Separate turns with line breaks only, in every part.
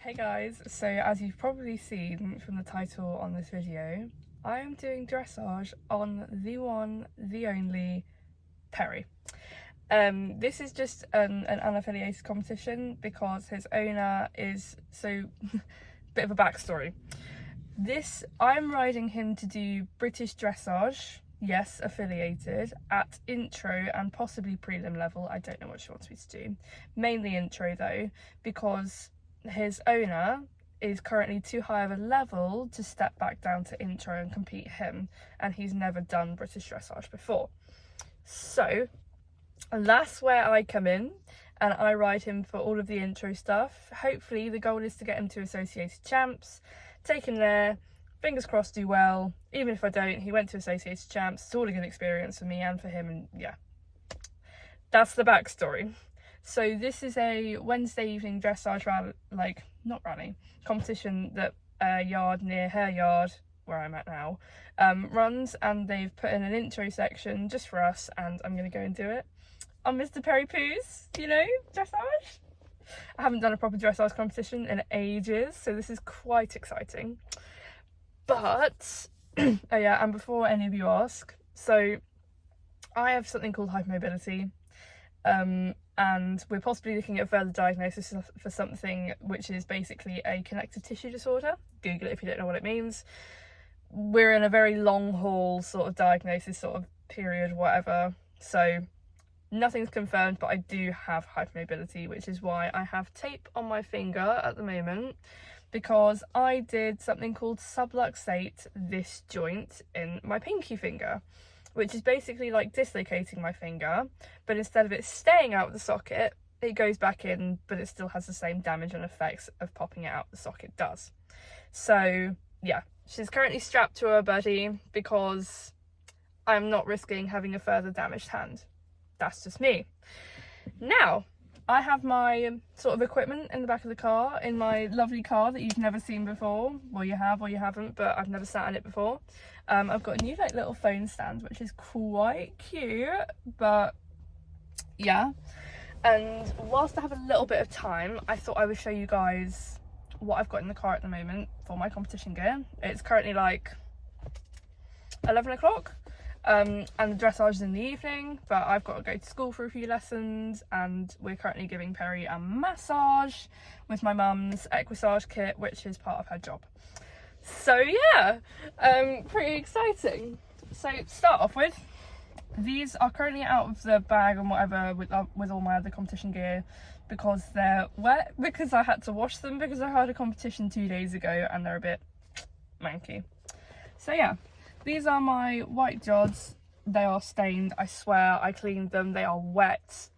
Hey guys, so as you've probably seen from the title on this video, I am doing dressage on the one, the only Perry. This is just an unaffiliated competition because his owner is bit of a backstory. I'm riding him to do British dressage, yes, affiliated, at intro and possibly prelim level. I don't know what she wants me to do. Mainly intro though, because his owner is currently too high of a level to step back down to intro and compete him, and he's never done British dressage before. So that's where I come in and I ride him for all of the intro stuff. Hopefully the goal is to get him to Associated Champs, take him there, fingers crossed do well. Even if I don't, he went to Associated Champs. It's all a good experience for me and for him, and yeah, that's the backstory. So this is a Wednesday evening dressage competition that a yard near her yard, where I'm at now, runs, and they've put in an intro section just for us, and I'm going to go and do it on Mr. Perry Pooh's, dressage. I haven't done a proper dressage competition in ages, so this is quite exciting. But, oh yeah, and before any of you ask, so I have something called hypermobility. And we're possibly looking at further diagnosis for something which is basically a connective tissue disorder. Google it if you don't know what it means. We're in a very long haul sort of diagnosis sort of period, whatever. So nothing's confirmed, but I do have hypermobility, which is why I have tape on my finger at the moment, because I did something called subluxate this joint in my pinky finger, which is basically like dislocating my finger, but instead of it staying out of the socket, it goes back in, but it still has the same damage and effects of popping it out the socket does. So yeah, she's currently strapped to her buddy because I'm not risking having a further damaged hand. That's just me. Now, I have my sort of equipment in the back of the car, in my lovely car that you've never seen before. Well, you have or you haven't, but I've never sat in it before. I've got a new little phone stand, which is quite cute, but yeah. And whilst I have a little bit of time, I thought I would show you guys what I've got in the car at the moment for my competition gear. It's currently like 11 o'clock. And the dressage is in the evening, but I've got to go to school for a few lessons, and we're currently giving Perry a massage with my mum's equissage kit, which is part of her job. So yeah, pretty exciting. So to start off with, these are currently out of the bag and whatever with all my other competition gear because they're wet, because I had to wash them because I had a competition 2 days ago and they're a bit manky. So yeah. These are my white jods. They are stained, I swear. I cleaned them. They are wet.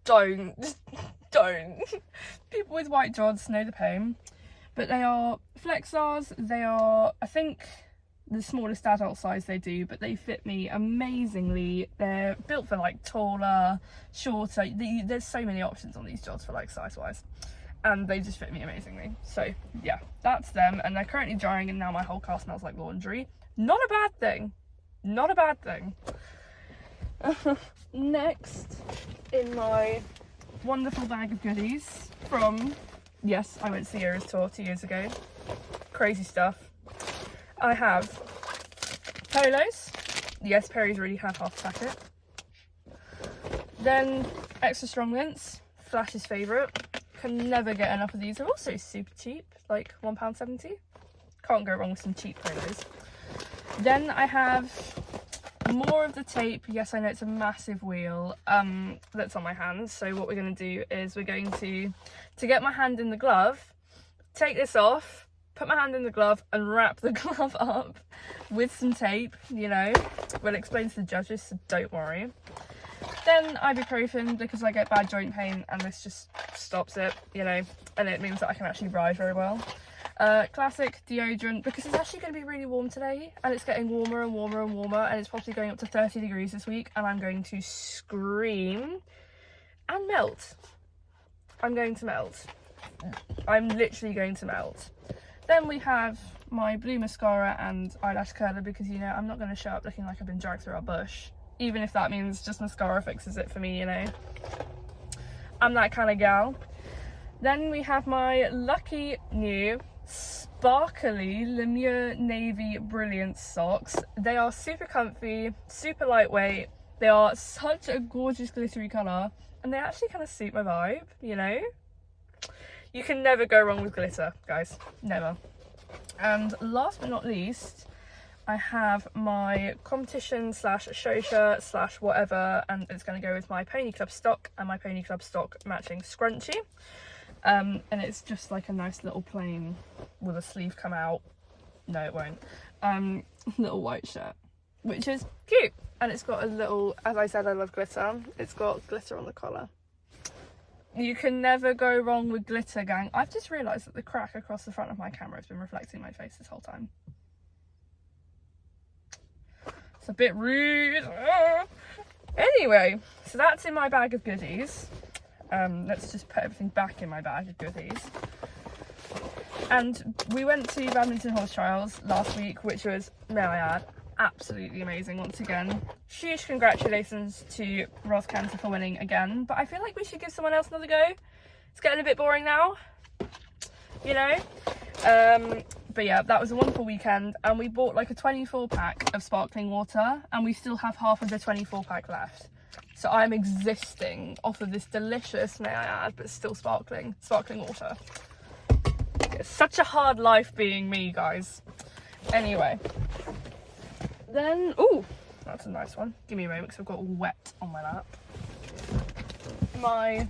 Don't. People with white jods know the pain. But they are flexars. They are, I think, the smallest adult size they do, but they fit me amazingly. They're built for like taller, shorter. There's so many options on these jods for like size-wise. And they just fit me amazingly. So yeah, that's them. And they're currently drying, and now my whole car smells like laundry. Not a bad thing. Not a bad thing. Next, in my wonderful bag of goodies from, yes, I went to the Eras tour 2 years ago. Crazy stuff. I have polos. Yes, Perry's really had half a packet. Then extra strong mints, Flash's favourite. Can never get enough of these. They're also super cheap, like £1.70. Can't go wrong with some cheap polos. Then I have more of the tape. Yes, I know it's a massive wheel that's on my hands. So what we're going to do is we're going to get my hand in the glove, take this off, put my hand in the glove and wrap the glove up with some tape, We'll explain to the judges, so don't worry. Then ibuprofen, because I get bad joint pain and this just stops it, and it means that I can actually ride very well. Classic deodorant, because it's actually going to be really warm today, and it's getting warmer and warmer and warmer, and it's possibly going up to 30 degrees this week, and I'm going to scream and melt. I'm going to melt. I'm literally going to melt. Then we have my blue mascara and eyelash curler, because I'm not going to show up looking like I've been dragged through a bush, even if that means just mascara fixes it for me. I'm that kind of gal. Then we have my lucky new sparkly Lemieux Navy Brilliance socks. They are super comfy, super lightweight. They are such a gorgeous glittery colour, and they actually kind of suit my vibe, you know? You can never go wrong with glitter, guys. Never. And last but not least, I have my competition slash show shirt slash whatever, and it's going to go with my Pony Club stock and my Pony Club stock matching scrunchie. And it's just like a nice little plain, will the sleeve come out? No, it won't. Little white shirt, which is cute. And it's got a little, as I said, I love glitter. It's got glitter on the collar. You can never go wrong with glitter, gang. I've just realised that the crack across the front of my camera has been reflecting my face this whole time. It's a bit rude. Anyway, so that's in my bag of goodies. Let's just put everything back in my bag of goodies. And we went to badminton horse trials last week, which was, may I add, absolutely amazing once again. Huge congratulations to Ross Cantor for winning again, but I feel like we should give someone else another go. It's getting a bit boring now, you know? But yeah, that was a wonderful weekend, and we bought like a 24 pack of sparkling water, and we still have half of the 24 pack left. So I'm existing off of this delicious, may I add, but still sparkling water. It's such a hard life being me, guys. Anyway. Then, ooh, that's a nice one. Give me a moment because I've got all wet on my lap. My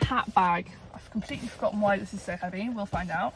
hat bag. I've completely forgotten why this is so heavy. We'll find out.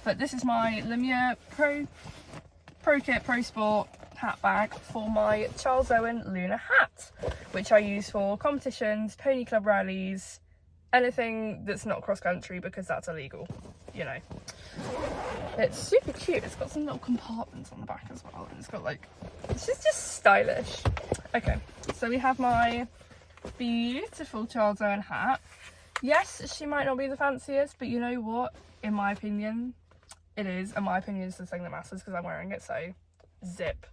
But this is my Lemieux Pro Kit Pro Sport hat bag for my Charles Owen Lunar hat, which I use for competitions, pony club rallies, anything that's not cross country because that's illegal, you know. It's super cute. It's got some little compartments on the back as well, and it's got like, it's just stylish. Okay, so we have my beautiful Charles Owen hat. Yes, she might not be the fanciest, but you know what? In my opinion, it is. And my opinion is the thing that matters because I'm wearing it, so zip.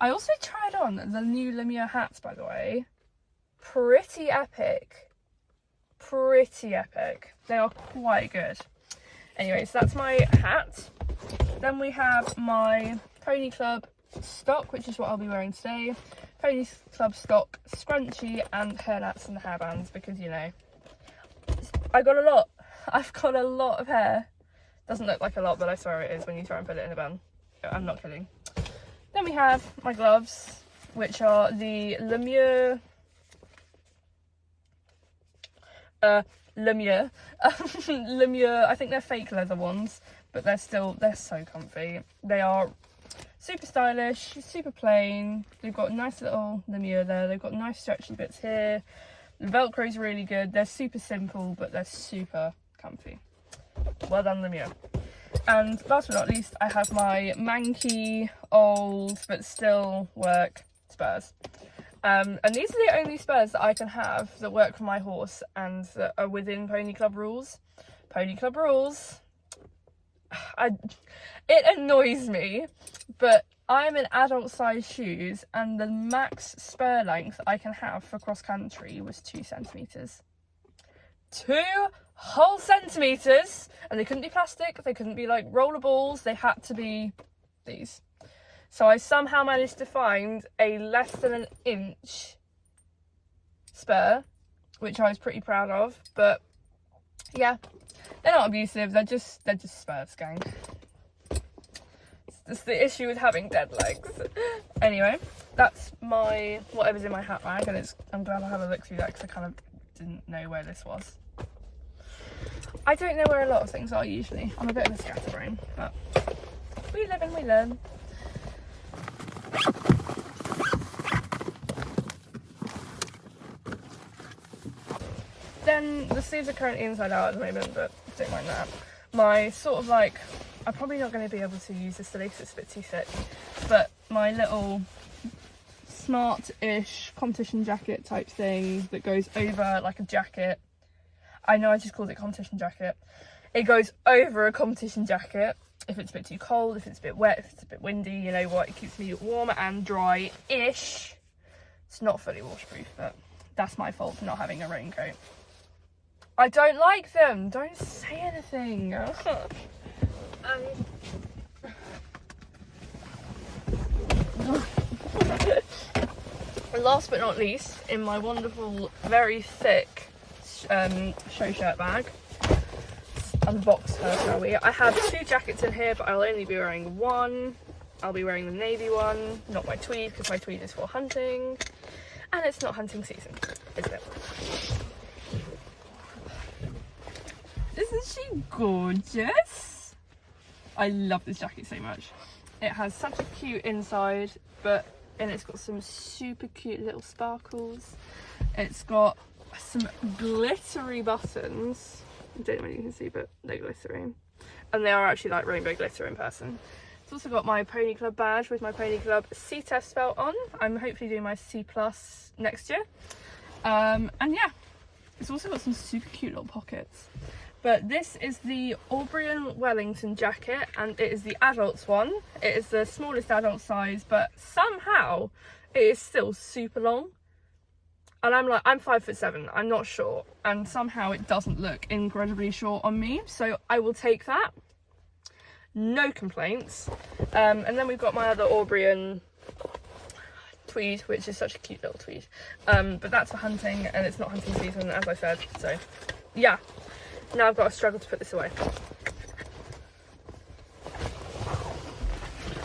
I also tried on the new Lemieux hats, by the way. Pretty epic. Pretty epic. They are quite good. Anyway, so that's my hat. Then we have my Pony Club stock, which is what I'll be wearing today. Pony Club stock scrunchie and hair nets and hairbands because, you know, I got a lot. I've got a lot of hair. Doesn't look like a lot, but I swear it is when you try and put it in a bun. I'm not kidding. Then we have my gloves, which are the Lemieux. Lemieux, I think they're fake leather ones, but they're so comfy. They are super stylish, super plain. They've got nice little Lemieux there. They've got nice stretchy bits here. The Velcro's really good. They're super simple, but they're super comfy. Well done, Lemieux. And last but not least, I have my manky, old, but still work Spurs. And these are the only Spurs that I can have that work for my horse and that are within Pony Club rules. Pony Club rules. It annoys me, but I'm in adult size shoes and the max spur length I can have for cross country was 2 centimetres. 2 whole centimetres! And they couldn't be plastic, they couldn't be like roller balls, they had to be these. So I somehow managed to find a less than an inch spur, which I was pretty proud of. But yeah, they're not abusive. They're just spurs, gang. It's the issue with having dead legs. Anyway, that's my whatever's in my hat bag, and I'm glad I had a look through that because I kind of didn't know where this was. I don't know where a lot of things are usually. I'm a bit of a scatterbrain, but we live and we learn. Then the sleeves are currently inside out at the moment, but don't mind that. My sort of like, I'm probably not going to be able to use this today because it's a bit too thick, but my little smart-ish competition jacket type thing that goes over like a jacket. I know I just called it competition jacket. It goes over a competition jacket. If it's a bit too cold, if it's a bit wet, if it's a bit windy, you know what, it keeps me warm and dry-ish. It's not fully waterproof, but that's my fault for not having a raincoat. I don't like them. Don't say anything. Last but not least, in my wonderful, very thick show shirt bag, unbox her, shall we? I have 2 jackets in here, but I'll only be wearing one. I'll be wearing the navy one, not my tweed, because my tweed is for hunting. And it's not hunting season, is it? Isn't she gorgeous? I love this jacket so much. It has such a cute inside, and it's got some super cute little sparkles. It's got some glittery buttons. I don't know if you can see, but they're glittering. And they are actually like rainbow glitter in person. It's also got my Pony Club badge with my Pony Club C-test belt on. I'm hopefully doing my C+ next year. And yeah, it's also got some super cute little pockets. But this is the Aubryon Wellington jacket, and it is the adults one. It is the smallest adult size, but somehow it is still super long. And I'm 5'7", I'm not short, and somehow it doesn't look incredibly short on me, so I will take that. No complaints. And then we've got my other Aubryon tweed, which is such a cute little tweed. But that's for hunting, and it's not hunting season, as I said, so yeah. Now I've got to struggle to put this away.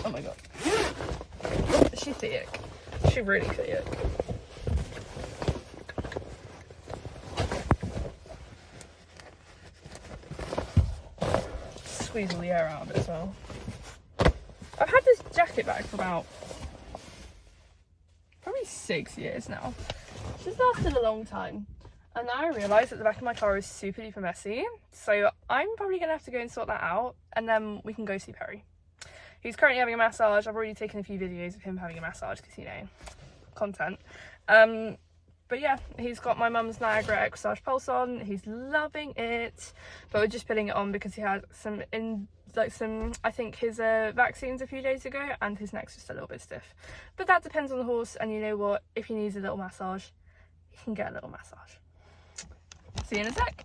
Oh my god. She's thick. She's really thick. Squeeze all the air out of it as well. I've had this jacket bag for about probably 6 years now. She's lasted a long time. And now I realise that the back of my car is super duper messy, so I'm probably going to have to go and sort that out, and then we can go see Perry. He's currently having a massage. I've already taken a few videos of him having a massage because, you know, content. But yeah, he's got my mum's Niagara Equisage Pulse on. He's loving it, but we're just putting it on because he had I think his vaccines a few days ago, and his neck's just a little bit stiff. But that depends on the horse, and you know what? If he needs a little massage, he can get a little massage. See you in a sec.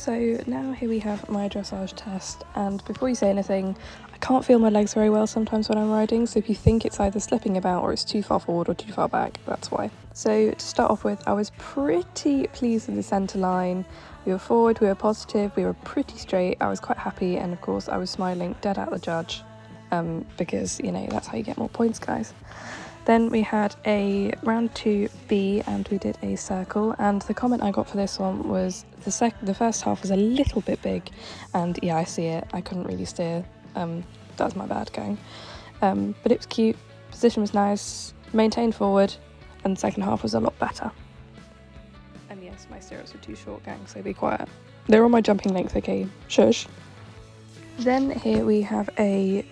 So now here we have my dressage test, and before you say anything, I can't feel my legs very well sometimes when I'm riding, so if you think it's either slipping about or it's too far forward or too far back, that's why. So to start off with, I was pretty pleased with the centre line. We were forward, we were positive, we were pretty straight, I was quite happy, and of course I was smiling dead at the judge, because, you know, that's how you get more points, guys. Then we had a round 2B and we did a circle, and the comment I got for this one was the first half was a little bit big, and yeah, I see it, I couldn't really steer, that's my bad going, but it was cute, position was nice, maintained forward, and the second half was a lot better. And yes, my stirrups were too short, gang, so be quiet. They're on my jumping length, okay, shush. Then here we have a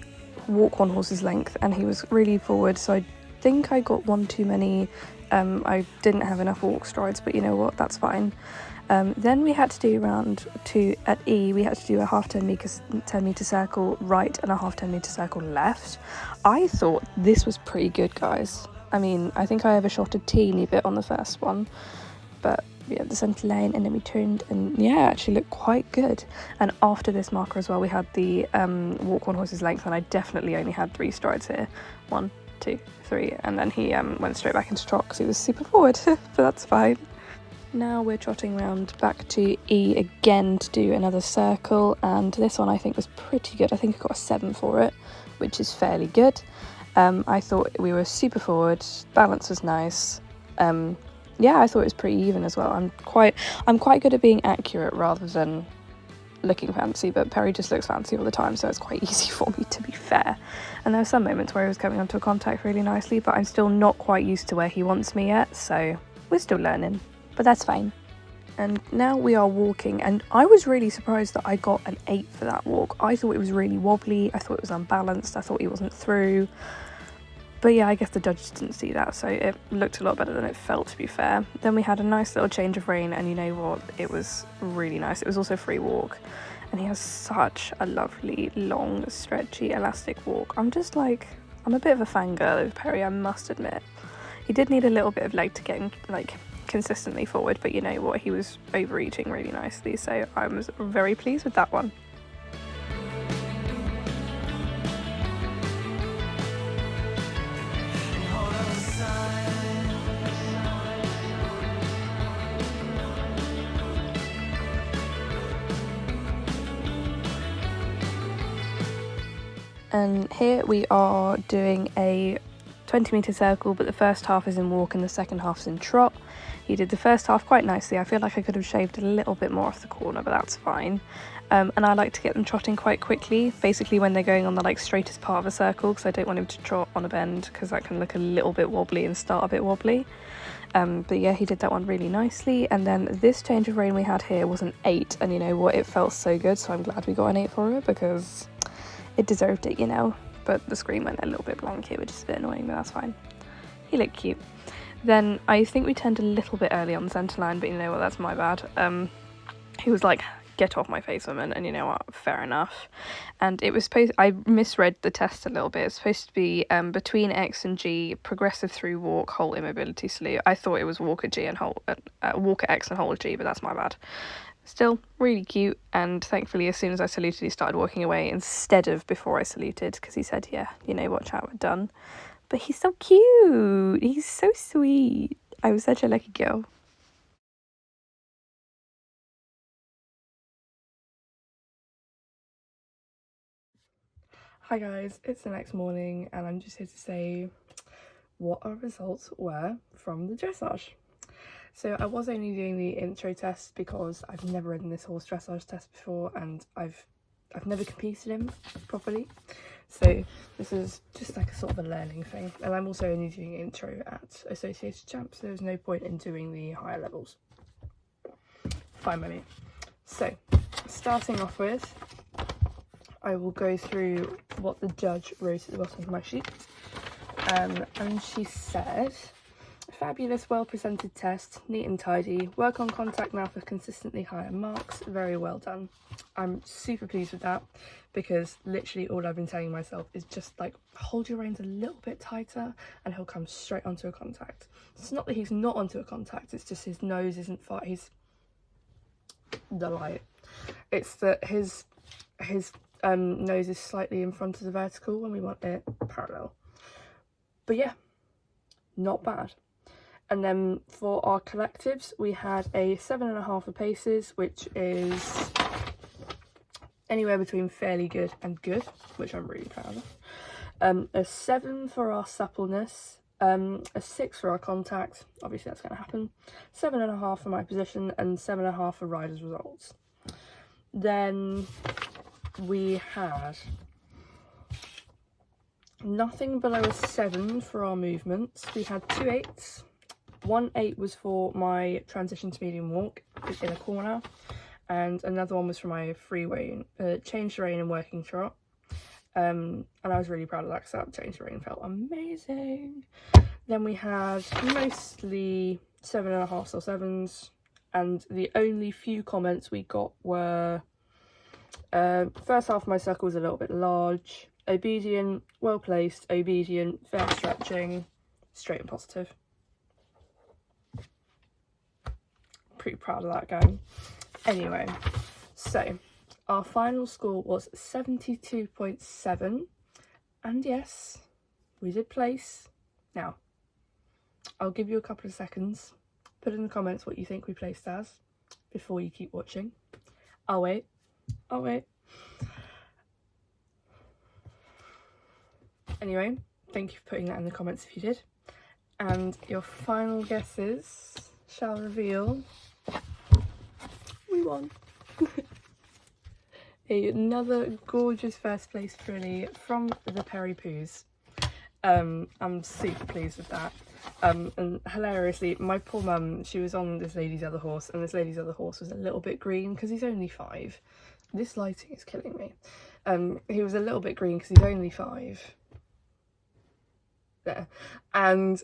walk one horse's length, and he was really forward, so I think I got one too many. I didn't have enough walk strides, but you know what, that's fine.
Then we had to do round 2 at E. We had to do a half 10 meter circle right and a half 10 meter circle left. I thought this was pretty good, guys. I mean, I think I overshot a teeny bit on the first one, but yeah, the centre line, and then we turned, and yeah, actually looked quite good. And after this marker as well, we had the walk one horse's length, and I definitely only had 3 strides here. 1, 2, 3, and then he went straight back into trot because he was super forward, but that's fine. Now we're trotting round back to E again to do another circle, and this one I think was pretty good. I think I got a 7 for it, which is fairly good. I thought we were super forward, balance was nice. Yeah, I thought it was pretty even as well. I'm quite good at being accurate rather than looking fancy, but Perry just looks fancy all the time, so it's quite easy for me, to be fair. And there were some moments where he was coming onto a contact really nicely, but I'm still not quite used to where he wants me yet, so we're still learning, but that's fine. And now we are walking, and I was really surprised that I got an 8 for that walk. I thought it was really wobbly, I thought it was unbalanced, I thought he wasn't through. But yeah, I guess the judges didn't see that, so it looked a lot better than it felt, to be fair. Then we had a nice little change of rein, and you know what? It was really nice. It was also a free walk, and he has such a lovely, long, stretchy, elastic walk. I'm a bit of a fangirl of Perry, I must admit. He did need a little bit of leg to get him, consistently forward, but you know what? He was overreaching really nicely, so I was very pleased with that one. And here we are doing a 20 meter circle, but the first half is in walk and the second half is in trot. He did the first half quite nicely. I feel like I could have shaved a little bit more off the corner, but that's fine. And I like to get them trotting quite quickly, basically when they're going on the straightest part of a circle, because I don't want him to trot on a bend, because that can look a little bit wobbly and start a bit wobbly. But yeah, he did that one really nicely. And then this change of rein we had here was an 8, and you know what, it felt so good, so I'm glad we got an 8 for it, because it deserved it, you know. But the screen went a little bit blank here, which is a bit annoying, but that's fine. He looked cute. Then I think we turned a little bit early on the centre line, but you know what, that's my bad. He was like, get off my face, woman, and you know what, fair enough. And it was I misread the test a little bit. It's supposed to be between X and G, progressive through walk, whole immobility salute. I thought it was walk at G and whole, walk at X and whole at G, but that's my bad. Still really cute, and thankfully as soon as I saluted he started walking away instead of before I saluted, because he said, yeah, you know what, chat, we're done. But he's so cute, he's so sweet. I was such a lucky girl.
Hi guys, it's the next morning and I'm just here to say what our results were from the dressage. So I was only doing the intro test because I've never ridden this horse dressage test before, and I've never competed in properly. So this is just like a sort of a learning thing. And I'm also only doing intro at Associated Champs, so there's no point in doing the higher levels. Fine by me. So starting off with, I will go through what the judge wrote at the bottom of my sheet. And she said, fabulous, well presented test, neat and tidy, work on contact now for consistently higher marks, very well done. I'm super pleased with that, because literally all I've been telling myself is just hold your reins a little bit tighter and he'll come straight onto a contact. It's not that he's not onto a contact, it's just his nose isn't far, he's the light. It's that his nose is slightly in front of the vertical when we want it parallel. But yeah, not bad. And then for our collectives, we had a 7.5 for paces, which is anywhere between fairly good and good, which I'm really proud of. A 7 for our suppleness, a 6 for our contact, obviously that's going to happen, 7.5 for my position, and 7.5 for riders' results. Then we had nothing below a 7 for our movements. We had 2 8s. 1 8 was for my transition to medium walk in a corner, and another one was for my free rein, change the rein and working trot. And I was really proud of that, because that change the rein felt amazing. Then we had mostly 7.5 or 7s, and the only few comments we got were first half of my circle was a little bit large, obedient, well placed, obedient, fair stretching, straight and positive. Pretty proud of that, gang. Anyway, so our final score was 72.7, and yes, we did place. Now, I'll give you a couple of seconds. Put in the comments what you think we placed as before you keep watching. I'll wait. Anyway, thank you for putting that in the comments if you did. And your final guesses shall reveal we won. Another gorgeous first place frilly from the Perry Poos. I'm super pleased with that. And hilariously, my poor mum, she was on this lady's other horse, and this lady's other horse was a little bit green because he's only 5. This lighting is killing me. He was a little bit green because he's only 5. There. And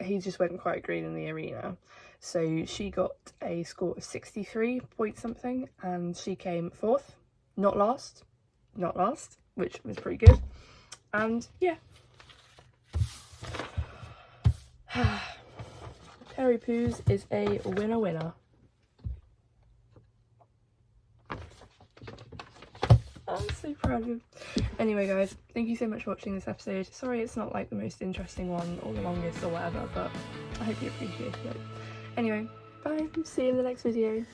he just went quite green in the arena. So she got a score of 63 point something, and she came 4th, not last, which was pretty good. And yeah, Perry Poos is a winner. I'm so proud of him. Anyway guys, thank you so much for watching this episode. Sorry it's not like the most interesting one or the longest or whatever, but I hope you appreciated it. Anyway, bye, see you in the next video.